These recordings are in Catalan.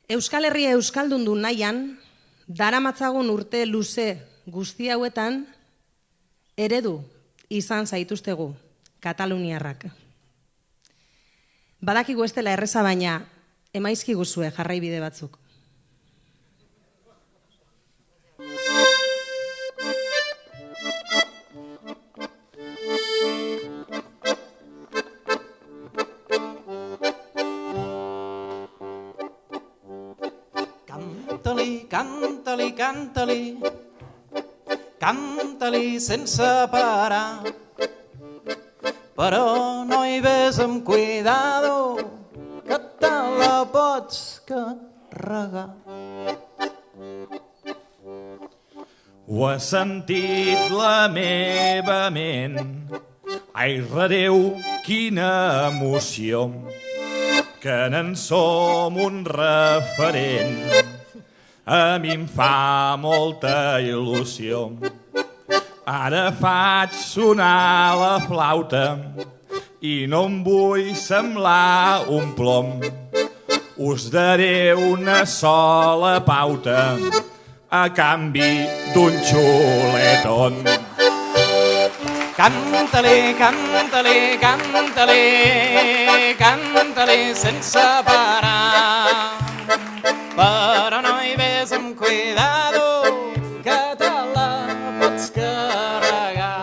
Euskal Herria euskaldundu nahian, daramatzagun urte luze guzti hauetan, eredu izan zaituztegu kataluniarrak. Badakigu ez dela erreza, baina emaizkiguzue jarraibide batzuk. Canta-li, canta-li, canta-li sense parar, però no hi ves amb cuidado, que te la pots carregar. Ho ha sentit la meva ment, ai, redeu, quina emoció, que n'en som un referent. A mi em fa molta il·lusió. Ara faig sonar la flauta i no em vull semblar un plom. Us daré una sola pauta a canvi d'un xuletón. Canta-li, canta-li, canta-li, canta-li sense parar, però no hi ves amb cuidado, que te la pots carregar.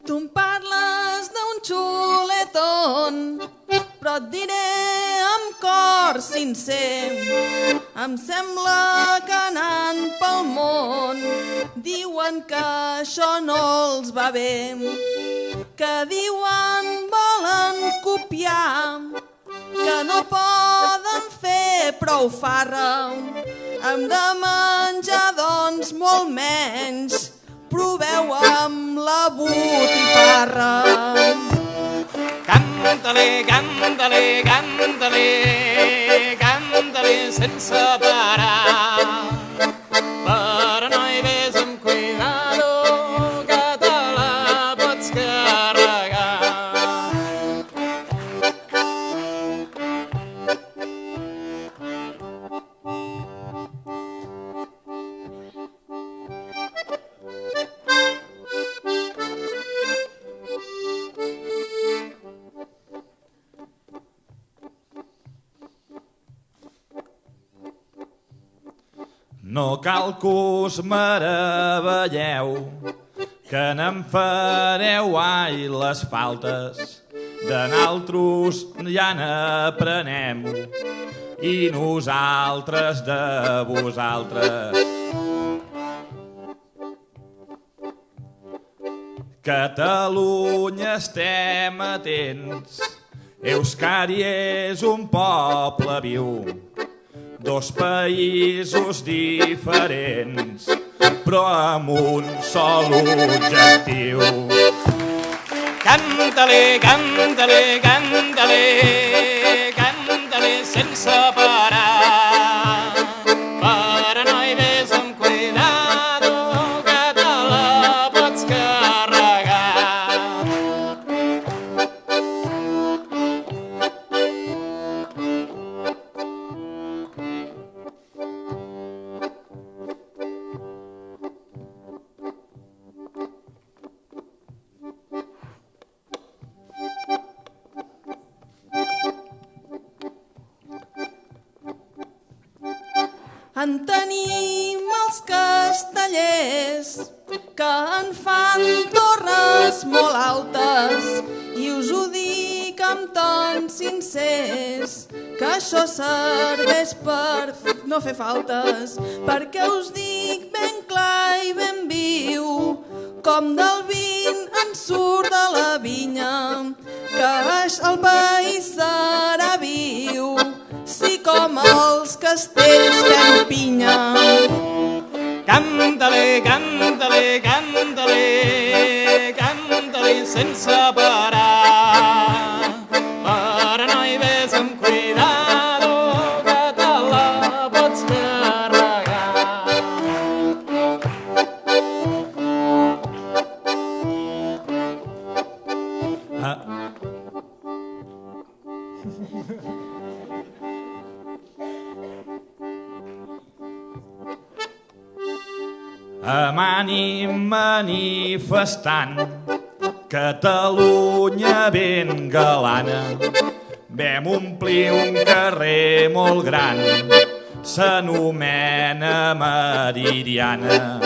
Tu em parles d'un xuletón, però et diré amb cor sincer. Em sembla que anant pel món diuen que això no els va bé, que diuen volen copiar, que no poden fer prou farra. Hem de menjar, doncs, molt menys. Proveu amb la botifarra. Canta-li, canta-li, canta-li, canta-li sense parar, però no hi ves amb cuidado, que te la pots carregar. No cal que us meravelleu, que n'en fareu, ai, les faltes. De naltros ja n'aprenem, i nosaltres de vosaltres. Catalunya estem atents, Euskadi és un poble viu, dos països diferents, però amb un sol objectiu. Canta-li, canta-li, canta-li, canta-li sense parar, però no hi ves amb cuidado, que te la pots carregar. En tenim els castellers, que en fan torres molt altes, i us ho dic amb tons sincers, que això serveix per no fer faltes, perquè us dic ben clar i ben viu, com del vin en surt de la vinya, que el país serà viu, si com els castells fem pinya. Canta-li, canta-li, canta-li, canta-li sense parar. Però no hi ves amb cuidado, que te la pots carregar. Amànim manifestant, Catalunya ben galana, vam omplir un carrer molt gran, s'anomena Meridiana,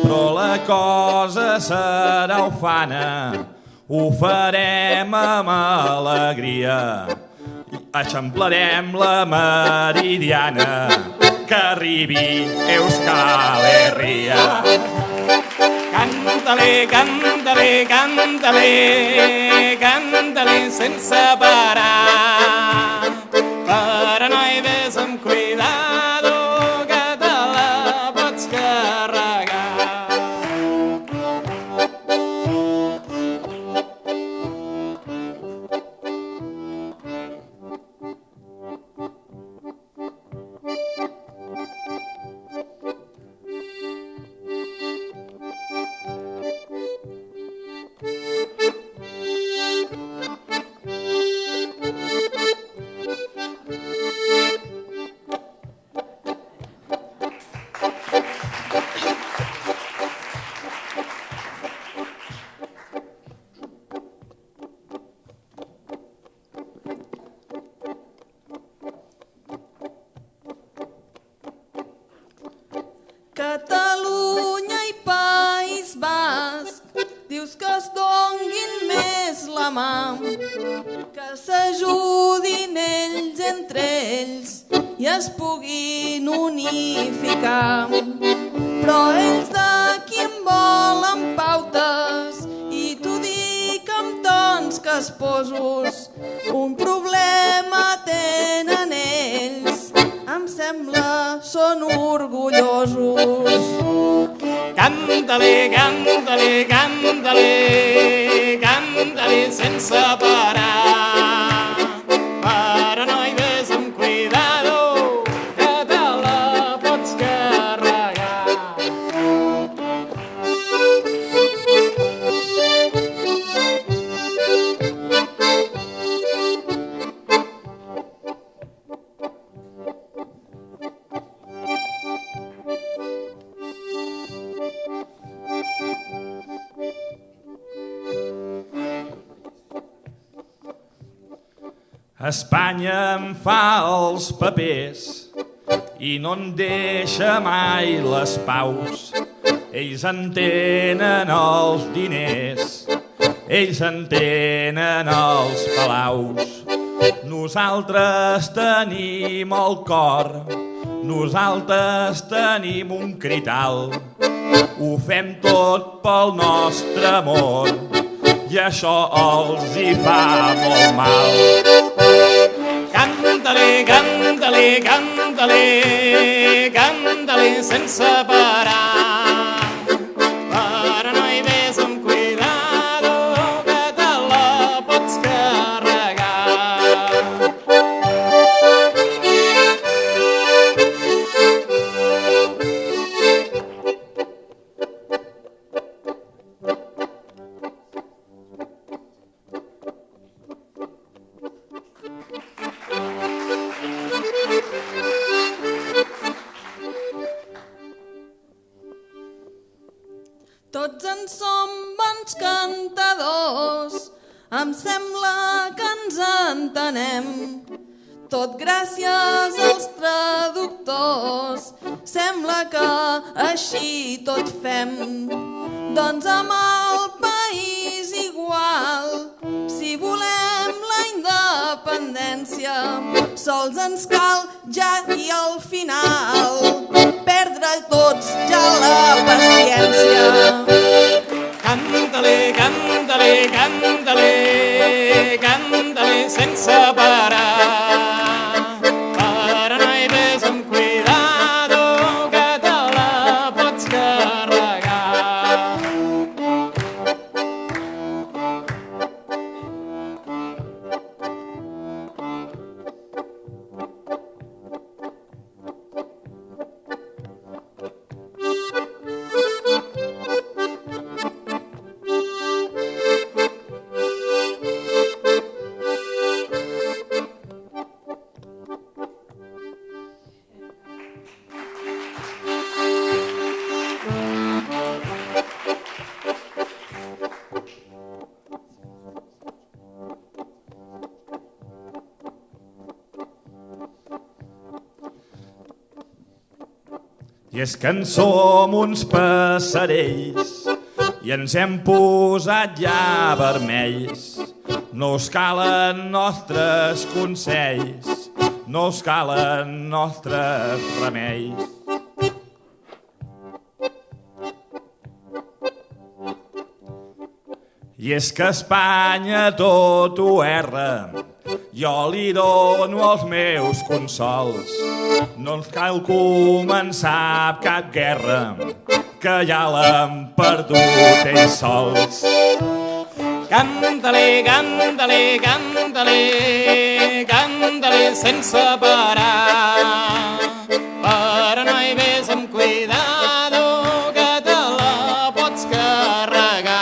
però la cosa serà ufana, ho farem amb alegria, eixamplarem la Meridiana, que arribi Euskal Herria. Canta-li, canta-li, canta-li, canta-li sense parar. Però no hi ves amb cuidado, que te la pots carregar. Catalunya i País Basc, dius que es donguin més la mà, que s'ajudin ells entre ells i es puguin unificar. Però ells d'aquí en volen pautes i t'ho dic amb tons casposos, un problema tenen ells, em sembla són orgullosos. Canta-li, canta-li, canta-li, canta-li sense parar. Però no hi ves amb cuidado, que te la pots carregar. Espanya em fa els papers i no en deixa mai les paus. Ells entenen els diners, ells entenen els palaus. Nosaltres tenim el cor, nosaltres tenim un crit alt. Ho fem tot pel nostre amor i això els hi fa molt mal. Canta-li, canta-li, canta-li, canta-li sense parar. Però no hi ves amb cuidado, que te la pots carregar. Tots en som bons cantadors, em sembla que ens entenem. Tot gràcies als traductors, sembla que així tot fem. Doncs amb el país igual, si volem la independència, sols ens cal ja i al final perdre tots ja la paciència. Canta-li, canta-li, canta-li, canta-li sense parar. Però no hi ves amb cuidado, que te la pots I és que en som uns passarells i ens hem posat ja vermells. No us calen nostres consells, no us calen nostres remeis. I és que Espanya tot ho erra, jo li dono els meus consols. No ens cal començar cap guerra, que ja l'han perdut ells sols. Canta-li, canta-li, canta-li, canta-li sense parar. Però no hi ves amb cuidado, que te la pots carregar.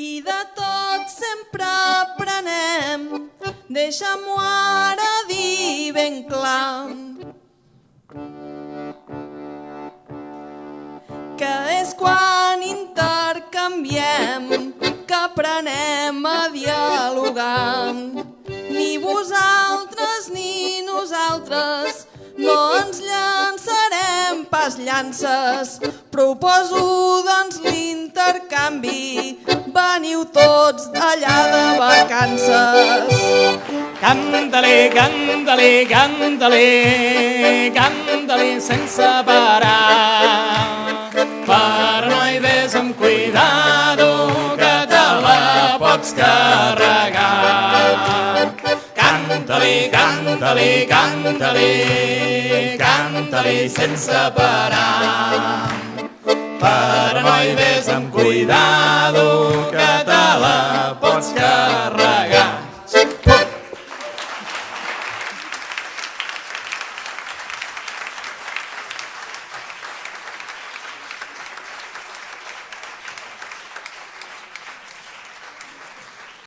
I de tot sempre aprenem, deixa-m'ho ara dir ben clar, que és quan intercanviem que aprenem a dialogar. Ni vosaltres ni nosaltres no ens llançarem pas llances. Proposo doncs l'intercanvi, veniu tots d'allà de vacances. Canta-li, canta-li, canta-li, canta-li sense parar. Però no hi ves amb cuidado, que te la pots carregar. Canta-li, canta-li, canta-li, canta-li sense parar. Però no hi ves amb cuidado, que te la pots carregar.